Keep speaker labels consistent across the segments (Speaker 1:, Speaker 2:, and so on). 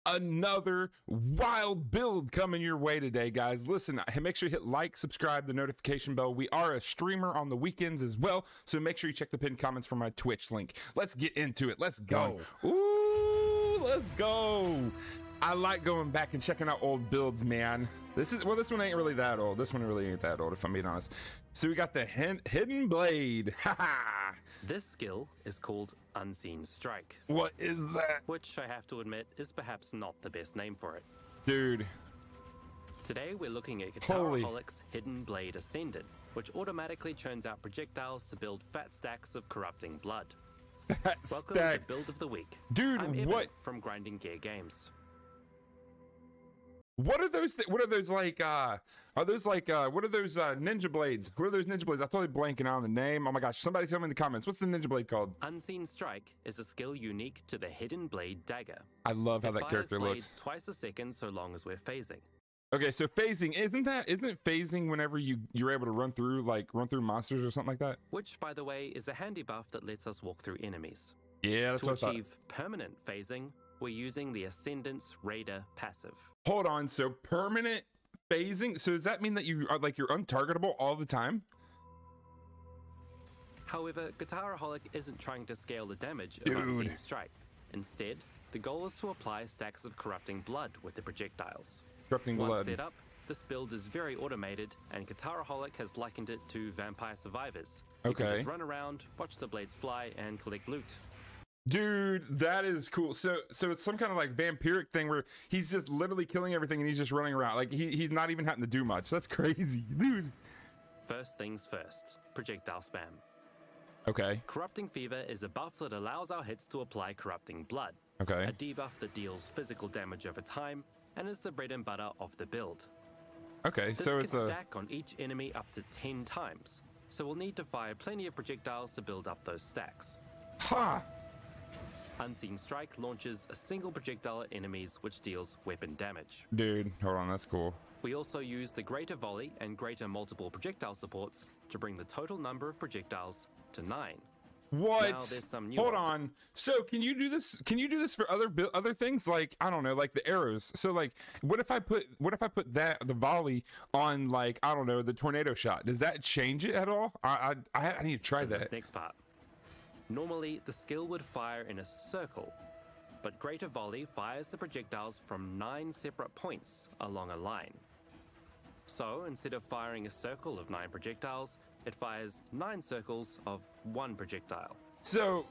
Speaker 1: another wild build coming your way today, guys. Listen, make sure you hit like, subscribe, the notification bell. We are a streamer on the weekends as well, so make sure you check the pinned comments for my Twitch link. Let's get into it. Let's go. Ooh, let's go. I like going back and checking out old builds, man. This one ain't really that old. This one really ain't that old, if I'm being honest. So we got the hidden blade. Haha.
Speaker 2: This skill is called Unseen Strike.
Speaker 1: What is that?
Speaker 2: Which I have to admit is perhaps not the best name for it.
Speaker 1: Dude.
Speaker 2: Today we're looking at Guitaraholic's Hidden Blade Ascendant, which automatically churns out projectiles to build fat stacks of corrupting blood. Welcome to Build of the Week.
Speaker 1: Dude,
Speaker 2: I'm Evan
Speaker 1: what?
Speaker 2: From Grinding Gear Games.
Speaker 1: What are those? What are those like? Are those like? What are those ninja blades? What are those ninja blades? I'm totally blanking out on the name. Oh my gosh! Somebody tell me in the comments. What's the ninja blade called?
Speaker 2: Unseen Strike is a skill unique to the Hidden Blade Dagger.
Speaker 1: I love how that character looks.
Speaker 2: Twice a second, so long as we're phasing.
Speaker 1: Okay, so phasing isn't phasing whenever you're able to run through monsters or something like that?
Speaker 2: Which, by the way, is a handy buff that lets us walk through enemies.
Speaker 1: Yeah, that's what I thought.
Speaker 2: To achieve permanent phasing, we're using the Ascendant's Raider passive.
Speaker 1: Hold on, so permanent phasing? So does that mean that you're untargetable all the time?
Speaker 2: However, Guitaraholic isn't trying to scale the damage of Unseen Strike. Instead, the goal is to apply stacks of corrupting blood with the projectiles.
Speaker 1: Corrupting blood.
Speaker 2: Once set up, this build is very automated, and Guitaraholic has likened it to Vampire Survivors. You can just run around, watch the blades fly, and collect loot.
Speaker 1: Dude, that is cool. So it's some kind of like vampiric thing where he's just literally killing everything and he's just running around. Like he's not even having to do much. That's crazy, dude.
Speaker 2: First things first, projectile spam.
Speaker 1: Okay.
Speaker 2: Corrupting Fever is a buff that allows our hits to apply corrupting blood.
Speaker 1: Okay.
Speaker 2: A debuff that deals physical damage over time and is the bread and butter of the build.
Speaker 1: Okay, so it's a
Speaker 2: stack on each enemy up to 10 times. So we'll need to fire plenty of projectiles to build up those stacks.
Speaker 1: Ha!
Speaker 2: Unseen Strike launches a single projectile at enemies, which deals weapon damage.
Speaker 1: Dude, hold on, that's cool.
Speaker 2: We also use the greater volley and greater multiple projectile supports to bring the total number of projectiles to 9.
Speaker 1: What?
Speaker 2: Now, there's some nuance.
Speaker 1: Hold on. So can you do this? Can you do this for other things? Like, I don't know, like the arrows. So like, what if I put the volley on, like, I don't know, the tornado shot? Does that change it at all? I need to try that.
Speaker 2: This next part. Normally, the skill would fire in a circle, but Greater Volley fires the projectiles from 9 separate points along a line. So, instead of firing a circle of 9 projectiles, it fires 9 circles of 1 projectile.
Speaker 1: So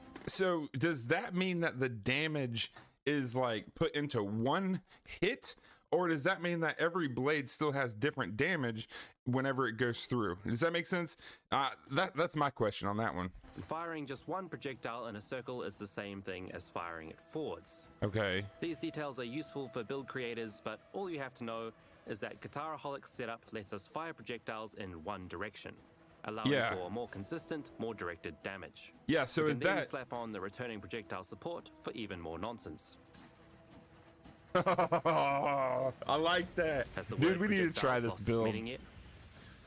Speaker 1: does that mean that the damage is like put into one hit? Or does that mean that every blade still has different damage whenever it goes through? Does that make sense? That's my question on that one.
Speaker 2: Firing just 1 projectile in a circle is the same thing as firing it forwards.
Speaker 1: Okay.
Speaker 2: These details are useful for build creators, but all you have to know is that Guitaraholic's setup lets us fire projectiles in one direction, allowing for more consistent, more directed damage.
Speaker 1: Yeah, so
Speaker 2: you
Speaker 1: is
Speaker 2: can then
Speaker 1: that...
Speaker 2: slap on the returning projectile support for even more nonsense.
Speaker 1: I like that. Dude, we need to try this build.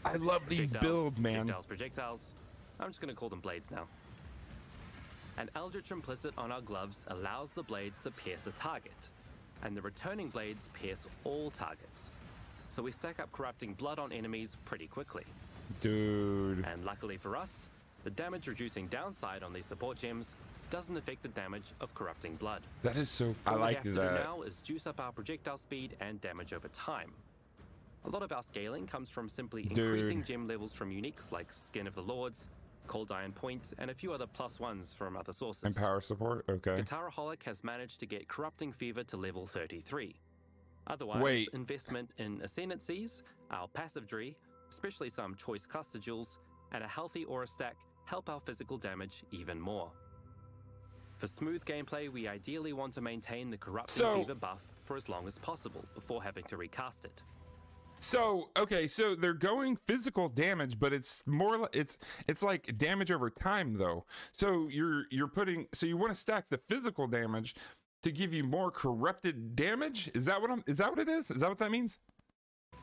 Speaker 1: I love these builds, man.
Speaker 2: Projectiles. I'm just going to call them blades now. An Eldritch implicit on our gloves allows the blades to pierce a target, and the returning blades pierce all targets. So we stack up corrupting blood on enemies pretty quickly.
Speaker 1: Dude.
Speaker 2: And luckily for us, the damage reducing downside on these support gems doesn't affect the damage of corrupting blood.
Speaker 1: That is so... I like that.
Speaker 2: What we have to do now is juice up our projectile speed and damage over time. A lot of our scaling comes from simply increasing gem levels from uniques like Skin of the Lords, Cold Iron Point, and a few other +1s from other sources.
Speaker 1: And power support? Okay.
Speaker 2: Guitaraholic has managed to get Corrupting Fever to level 33. Otherwise, investment in Ascendancies, our passive tree, especially some choice cluster jewels, and a healthy aura stack help our physical damage even more. For smooth gameplay, we ideally want to maintain the Corrupting Fever buff for as long as possible before having to recast it.
Speaker 1: So, okay, so they're going physical damage, but it's more, it's like damage over time though. So you're putting, so you want to stack the physical damage to give you more corrupted damage? Is that what it is? Is that what that means?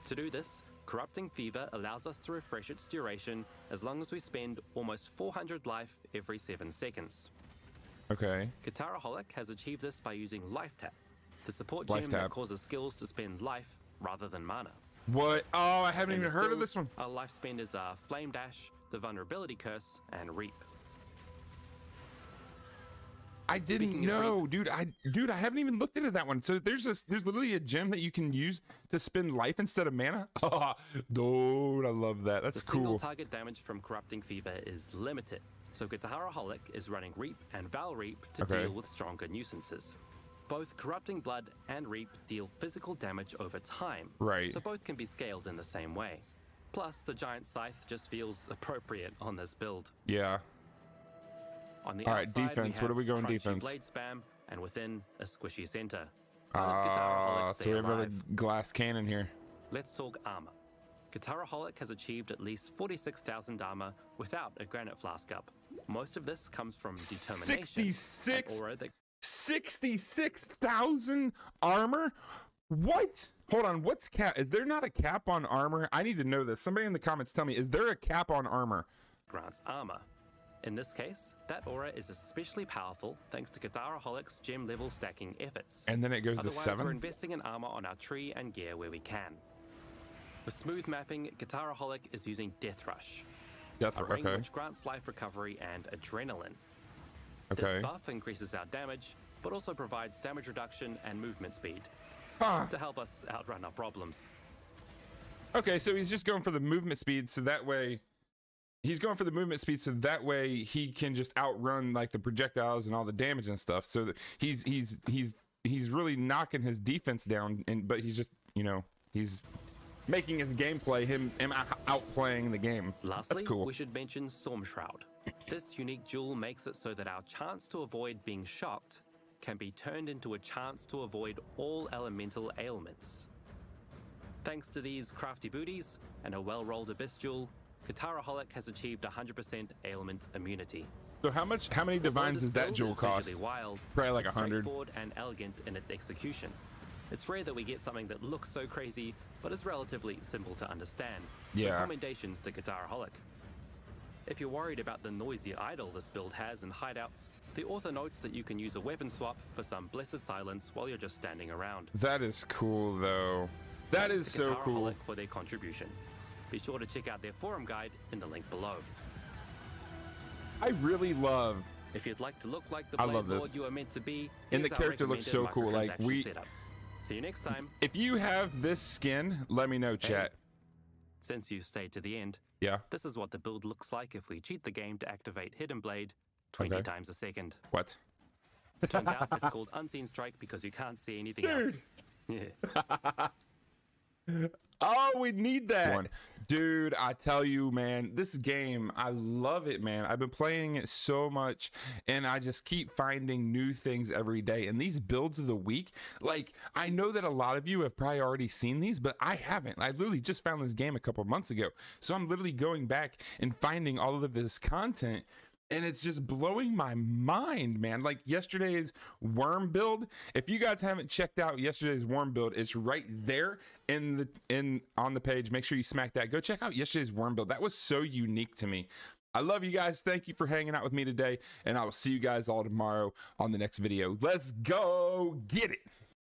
Speaker 2: To do this, Corrupting Fever allows us to refresh its duration as long as we spend almost 400 life every 7 seconds.
Speaker 1: Okay.
Speaker 2: Guitaraholic has achieved this by using Life Tap, the support
Speaker 1: Life
Speaker 2: gem
Speaker 1: tab.
Speaker 2: that causes skills to spend life rather than mana.
Speaker 1: What? Oh, I haven't even heard of this one.
Speaker 2: Our life spenders are Flame Dash, the Vulnerability Curse, and Reap.
Speaker 1: I didn't know, dude. I haven't even looked into that one. So there's literally a gem that you can use to spend life instead of mana. Oh, dude, I love that. That's cool.
Speaker 2: Single target damage from Corrupting Fever is limited, so Guitaraholic is running Reap and Val Reap to deal with stronger nuisances. Both Corrupting Blood and Reap deal physical damage over time,
Speaker 1: right?
Speaker 2: So both can be scaled in the same way. Plus, the Giant Scythe just feels appropriate on this build.
Speaker 1: Yeah.
Speaker 2: On the
Speaker 1: All right,
Speaker 2: outside,
Speaker 1: defense. What are we going defense?
Speaker 2: Blade spam, and within a squishy center.
Speaker 1: So we have another glass cannon here.
Speaker 2: Let's talk armor. Guitaraholic has achieved at least 46,000 armor without a Granite Flask up. Most of this comes from determination.
Speaker 1: 66,000 armor? What? Hold on, what's cap? Is there not a cap on armor? I need to know this. Somebody in the comments tell me, is there a cap on armor?
Speaker 2: Grants armor. In this case, that aura is especially powerful thanks to Guitaraholic's gem level stacking efforts.
Speaker 1: And then it goes to 7?
Speaker 2: We're investing in armor on our tree and gear where we can. For smooth mapping, Guitaraholic is using Death Rush.
Speaker 1: Death Rush, okay.
Speaker 2: Which grants life recovery and adrenaline.
Speaker 1: Okay.
Speaker 2: This buff increases our damage, but also provides damage reduction and movement speed to help us outrun our problems.
Speaker 1: Okay, so he's just going for the movement speed, so that way he can just outrun like the projectiles and all the damage and stuff. So he's really knocking his defense down, but he's just, you know, he's making his gameplay him outplaying the game.
Speaker 2: Lastly,
Speaker 1: that's cool.
Speaker 2: We should mention Storm Shroud. This unique jewel makes it so that our chance to avoid being shocked can be turned into a chance to avoid all elemental ailments. Thanks to these crafty booties and a well-rolled Abyss jewel, Guitaraholic has achieved 100% ailment immunity.
Speaker 1: So how many divines does that jewel cost?
Speaker 2: Wild,
Speaker 1: probably like 100.
Speaker 2: Straightforward and elegant in its execution. It's rare that we get something that looks so crazy, but is relatively simple to understand.
Speaker 1: Yeah.
Speaker 2: So commendations to Guitaraholic. If you're worried about the noisy idle this build has in hideouts, the author notes that you can use a weapon swap for some blessed silence while you're just standing around.
Speaker 1: That is cool, though. That is so cool.
Speaker 2: For their contribution. Be sure to check out their forum guide in the link below.
Speaker 1: I really love.
Speaker 2: If you'd like to look like the Blade Lord you are meant to be,
Speaker 1: and the character looks so cool. Like
Speaker 2: see you next time.
Speaker 1: If you have this skin, let me know, chat.
Speaker 2: Since you stayed to the end, this is what the build looks like if we cheat the game to activate Hidden Blade 20 times a second.
Speaker 1: What?
Speaker 2: Turns out it's called Unseen Strike because you can't see anything else. Yeah.
Speaker 1: Oh, we need that. Dude, I tell you, man, this game, I love it, man. I've been playing it so much, and I just keep finding new things every day. And these builds of the week, like, I know that a lot of you have probably already seen these, but I haven't. I literally just found this game a couple months ago. So I'm literally going back and finding all of this content, and it's just blowing my mind, man. Like yesterday's worm build. If you guys haven't checked out yesterday's worm build, it's right there on the page. Make sure you smack that. Go check out yesterday's worm build. That was so unique to me. I love you guys. Thank you for hanging out with me today, and I will see you guys all tomorrow on the next video. Let's go get it.